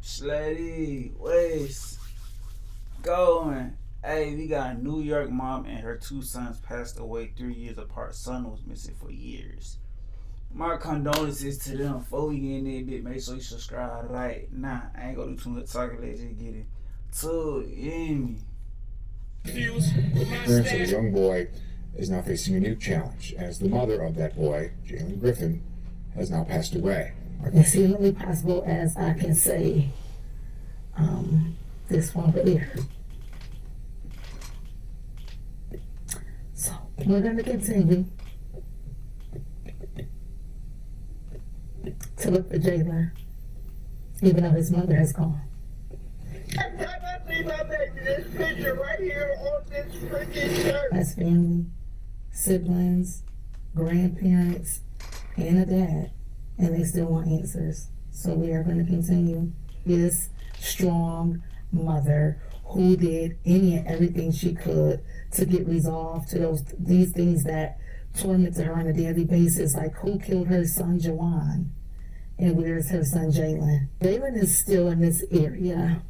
Slady, West, going. Hey, we got a New York mom and her two sons passed away 3 years apart. Son was missing for years. My condolences to them. Before we get in there, bit, make sure you subscribe right now. I ain't gonna do too much talking. Let's just get it to me. The parents of the young boy is now facing a new challenge, as the mother of that boy, Jalen Griffin, has now passed away. As humanly possible as I can say, this one really hurt. So we're going to continue to look for Jalen, even though his mother has gone. This picture right here on this freaking shirt. As family, siblings, grandparents, and a dad, and they still want answers. So we are going to continue. This strong mother who did any and everything she could to get resolved to these things that tormented her on a daily basis, like who killed her son Jawan and where's her son Jalen. Jalen is still in this area.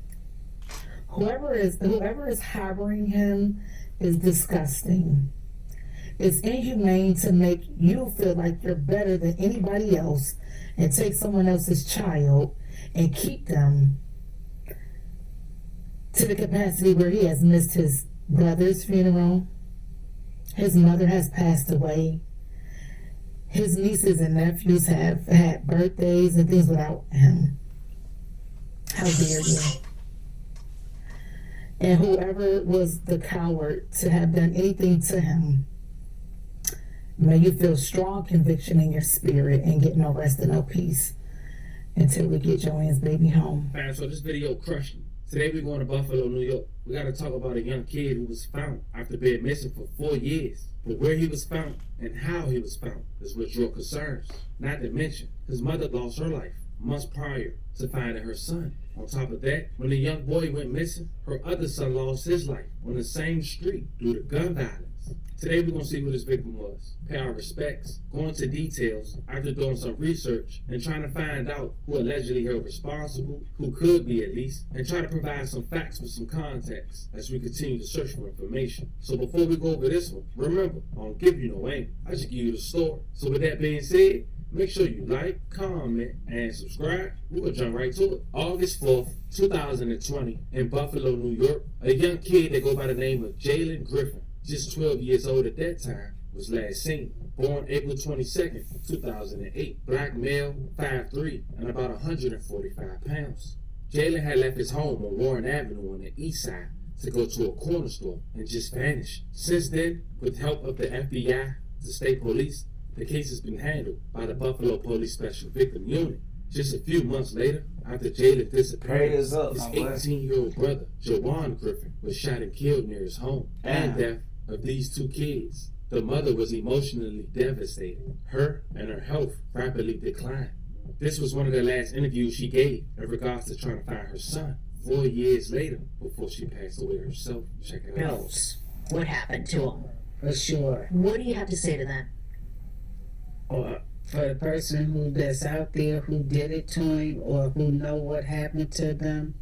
Whoever is harboring him is disgusting. It's inhumane to make you feel like you're better than anybody else and take someone else's child and keep them to the capacity where he has missed his brother's funeral. His mother has passed away. His nieces and nephews have had birthdays and things without him. How dare you? And whoever was the coward to have done anything to him, may you feel strong conviction in your spirit and get no rest and no peace until we get Joanne's baby home. Fam, so this video crushed me. Today we're going to Buffalo, New York. We got to talk about a young kid who was found after being missing for 4 years. But where he was found and how he was found is what drew concerns. Not to mention, his mother lost her life months prior to finding her son. On top of that, when the young boy went missing, her other son lost his life on the same street due to gun violence. Today we're going to see who this victim was, pay our respects, go into details after doing some research and trying to find out who allegedly held responsible, who could be at least, and try to provide some facts with some context as we continue to search for information. So before we go over this one, remember, I don't give you no aim, I just give you the story. So with that being said, make sure you like, comment, and subscribe. We're going to jump right to it. August 4th, 2020, in Buffalo, New York, a young kid that goes by the name of Jalen Griffin, just 12 years old at that time, was last seen. Born April 22nd, 2008. Black male, 5'3", and about 145 pounds. Jalen had left his home on Warren Avenue on the east side to go to a corner store and just vanished. Since then, with help of the FBI, the state police, the case has been handled by the Buffalo Police Special Victim Unit. Just a few months later, after Jalen disappeared, his 18-year-old brother, Jawan Griffin, was shot and killed near his home. And death of these two kids. The mother was emotionally devastated. Her and her health rapidly declined. This was one of the last interviews she gave in regards to trying to find her son 4 years later before she passed away herself. Check it out. Knows what happened to him. For sure. What do you have to say to that? Or for the person that's out there who did it to him or who know what happened to them,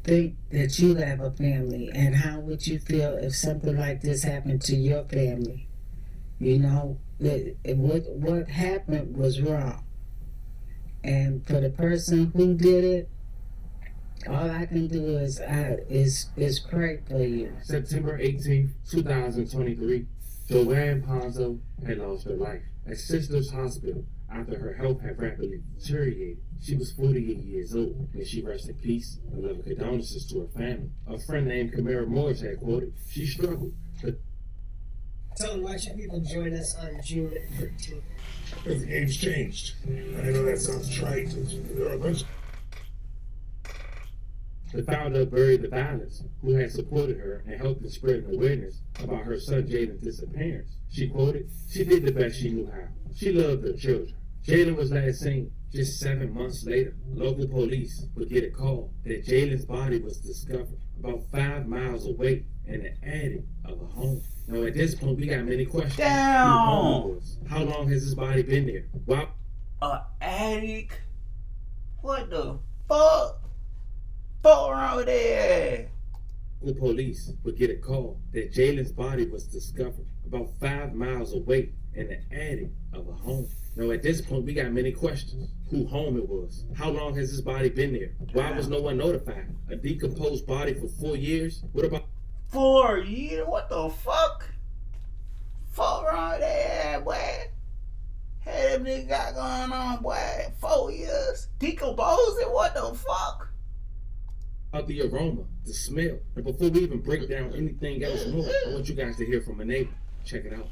think that you have a family, and how would you feel if something like this happened to your family? You know, what happened was wrong. And for the person who did it, all I can do is pray for you. September 18th, 2023, Joanne Ponzo had lost her life at Sisters Hospital after her health had rapidly deteriorated. She was 48 years old. May she rest in peace and love and condolences to her family. A friend named Camara Morris had quoted, she struggled. Tell them why should people join us on June 13th? Because the game's changed. I know that sounds trite. There are a bunch. The founder of Bury the Violence, who had supported her and helped in spreading awareness about her son Jalen's disappearance. She quoted, she did the best she knew how. She loved her children. Jalen was last seen just 7 months later. Local police would get a call that Jalen's body was discovered about 5 miles away in the attic of a home. Now at this point, we got many questions. Damn! How long has his body been there? Wow. A attic? What the fuck? wrong with that? The police would get a call that Jalen's body was discovered about 5 miles away in the attic of a home. Now, at this point, we got many questions. Who home it was? How long has this body been there? Why was no one notified? A decomposed body for 4 years? What about 4 years? What the fuck? Fuck wrong with that, boy? Hey, that nigga got going on, boy. 4 years? Decomposing? What the fuck? the aroma, the smell? And before we even break down anything else more, I want you guys to hear from a neighbor. Check it out.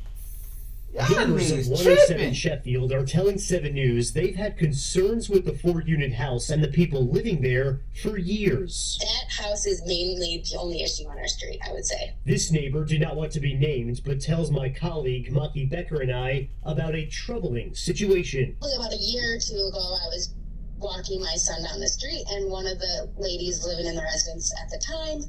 Y'all Neighbors of niggas 107 tripping. Sheffield are telling 7 News they've had concerns with the 4-unit house and the people living there for years. That house is mainly the only issue on our street, I would say. This neighbor did not want to be named, but tells my colleague Maki Becker and I about a troubling situation. About a year or two ago, I was walking my son down the street, and one of the ladies living in the residence at the time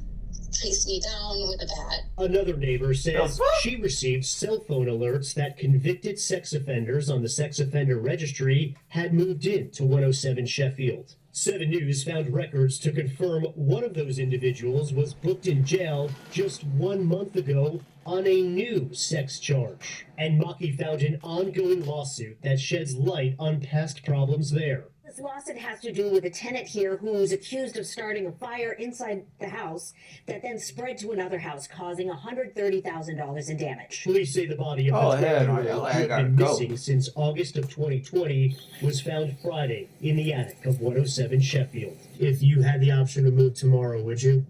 chased me down with a bat. Another neighbor says she received cell phone alerts that convicted sex offenders on the sex offender registry had moved into 107 Sheffield. 7 News found records to confirm one of those individuals was booked in jail just 1 month ago on a new sex charge. And Maki found an ongoing lawsuit that sheds light on past problems there. This lawsuit has to do with a tenant here who's accused of starting a fire inside the house that then spread to another house, causing $130,000 in damage. Police say the body of the Oh, hell no, 12-year-old I who'd gotta been go. missing since August of 2020 was found Friday in the attic of 107 Sheffield. If you had the option to move tomorrow, would you?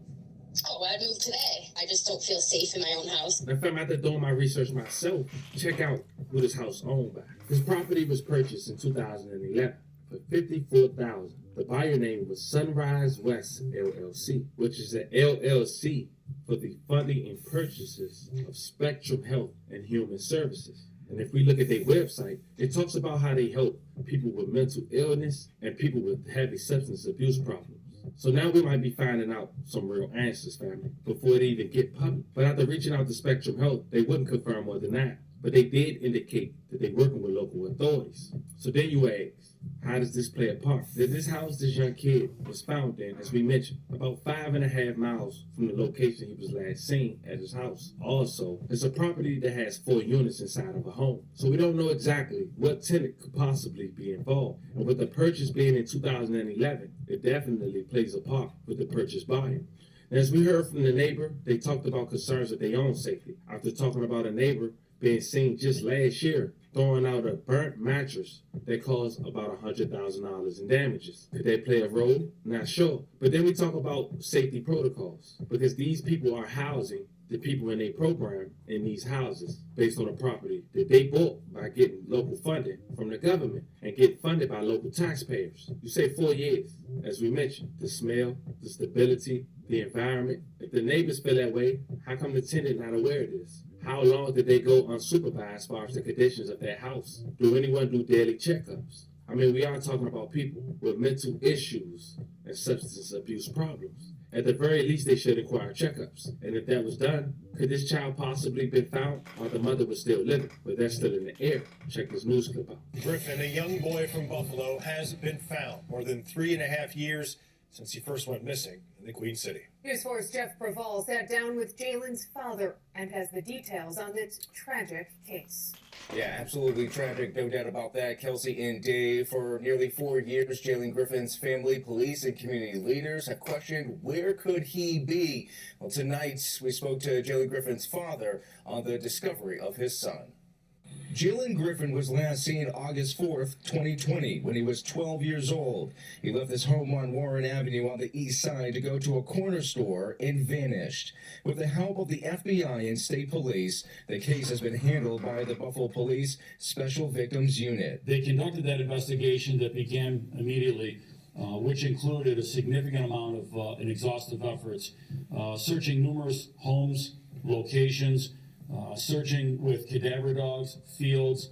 Oh, I'd move today. I just don't feel safe in my own house. If I'm after doing my research myself, check out who this house owned by. This property was purchased in 2011 for $54,000. The buyer name was Sunrise West LLC, which is an LLC for the funding and purchases of Spectrum Health and Human Services. And if we look at their website, it talks about how they help people with mental illness and people with heavy substance abuse problems. So now we might be finding out some real answers, family, before it even get public. But after reaching out to Spectrum Health, they wouldn't confirm more than that. But they did indicate that they're working with local authorities. So then you ask, how does this play a part? That this house this young kid was found in, as we mentioned, about 5.5 miles from the location he was last seen at his house. Also, it's a property that has 4 units inside of a home. So we don't know exactly what tenant could possibly be involved. And with the purchase being in 2011, it definitely plays a part with the purchase buyer. And as we heard from the neighbor, they talked about concerns with their own safety. After talking about a neighbor being seen just last year throwing out a burnt mattress that caused about $100,000 in damages. Could they play a role? Not sure. But then we talk about safety protocols, because these people are housing the people in their program in these houses based on a property that they bought by getting local funding from the government and get funded by local taxpayers. You say 4 years, as we mentioned, the smell, the stability, the environment. If the neighbors feel that way, how come the tenant not aware of this? How long did they go unsupervised as far as the conditions of their house? Do anyone do daily checkups? I mean, we are talking about people with mental issues and substance abuse problems. At the very least, they should require checkups. And if that was done, could this child possibly been found while the mother was still living? But that's still in the air. Check this news clip out. Griffin, a young boy from Buffalo, has been found more than 3.5 years since he first went missing in the Queen City. News 4's Jeff Preval sat down with Jalen's father and has the details on this tragic case. Yeah, absolutely tragic, no doubt about that. Kelsey and Dave, for nearly 4 years, Jalen Griffin's family, police, and community leaders have questioned where could he be. Well, tonight we spoke to Jalen Griffin's father on the discovery of his son. Jalen Griffin was last seen August 4th, 2020, when he was 12 years old. He left his home on Warren Avenue on the east side to go to a corner store and vanished. With the help of the FBI and state police, the case has been handled by the Buffalo Police Special Victims Unit. They conducted that investigation that began immediately, which included a significant amount of and exhaustive efforts, searching numerous homes, locations, searching with cadaver dogs, fields.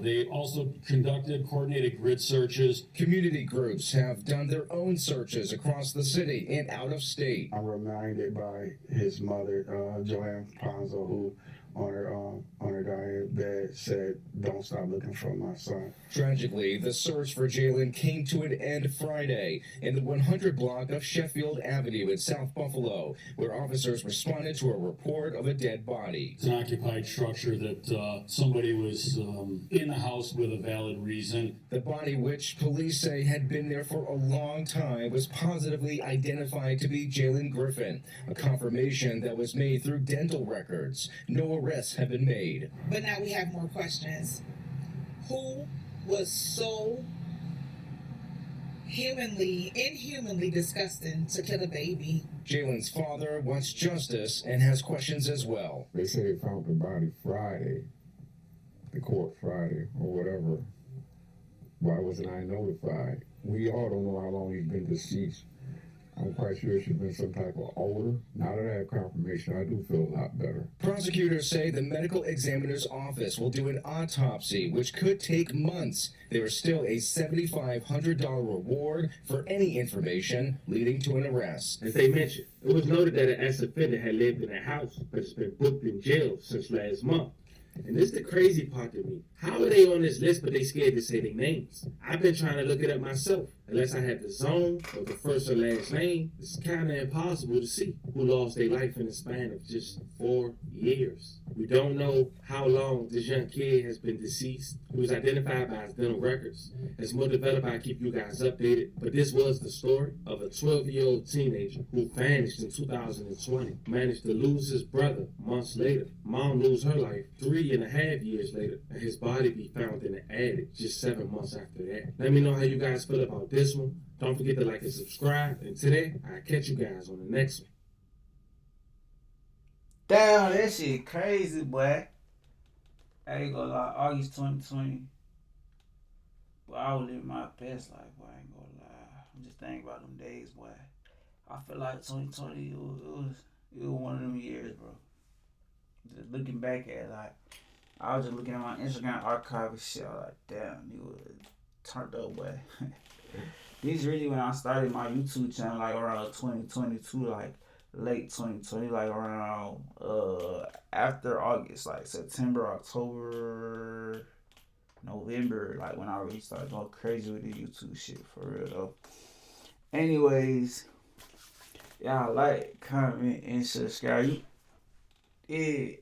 They also conducted coordinated grid searches. Community groups have done their own searches across the city and out of state. I'm reminded by his mother, Joanne Ponzo, who on her dying bed said, "Don't stop looking for my son." Tragically, the search for Jalen came to an end Friday in the 100 block of Sheffield Avenue in South Buffalo, where officers responded to a report of a dead body. It's an occupied structure that somebody was in the house with a valid reason. The body, which police say had been there for a long time, was positively identified to be Jalen Griffin, a confirmation that was made through dental records. No arrests have been made. But now we have more questions. Who was so inhumanly disgusting to kill a baby? Jalen's father wants justice and has questions as well. They say they found the body Friday, the court Friday, or whatever. Why wasn't I notified? We all don't know how long he's been deceased. I'm quite sure it should have been some type of odor. Now that I have confirmation, I do feel a lot better. Prosecutors say the medical examiner's office will do an autopsy, which could take months. There is still a $7,500 reward for any information leading to an arrest. As they mentioned, it was noted that an ex-offender had lived in the house, but has been booked in jail since last month. And this is the crazy part to me. How are they on this list, but they scared to say their names? I've been trying to look it up myself. Unless I have the zone or the first or last name, it's kind of impossible to see who lost their life in the span of just 4 years. We don't know how long this young kid has been deceased. He was identified by his dental records. As more developed, I keep you guys updated. But this was the story of a 12-year-old teenager who vanished in 2020, managed to lose his brother months later. Mom lose her life 3.5 years later, and his body be found in the attic just 7 months after that. Let me know how you guys feel about this one. Don't forget to like and subscribe. And today, I'll catch you guys on the next one. Damn, that shit crazy, boy. I ain't gonna lie, August 2020. But I was living my best life, boy. I ain't gonna lie. I'm just thinking about them days, boy. I feel like 2020, it was one of them years, bro. Just looking back at it, like, I was just looking at my Instagram archive and shit. I was like, damn, you was turned up, boy. This really when I started my YouTube channel, like around 2022, like late 2020, like around after August, like September, October, November, like when I really started going crazy with the YouTube shit, for real though. Anyways, y'all like, comment, and subscribe. Yeah.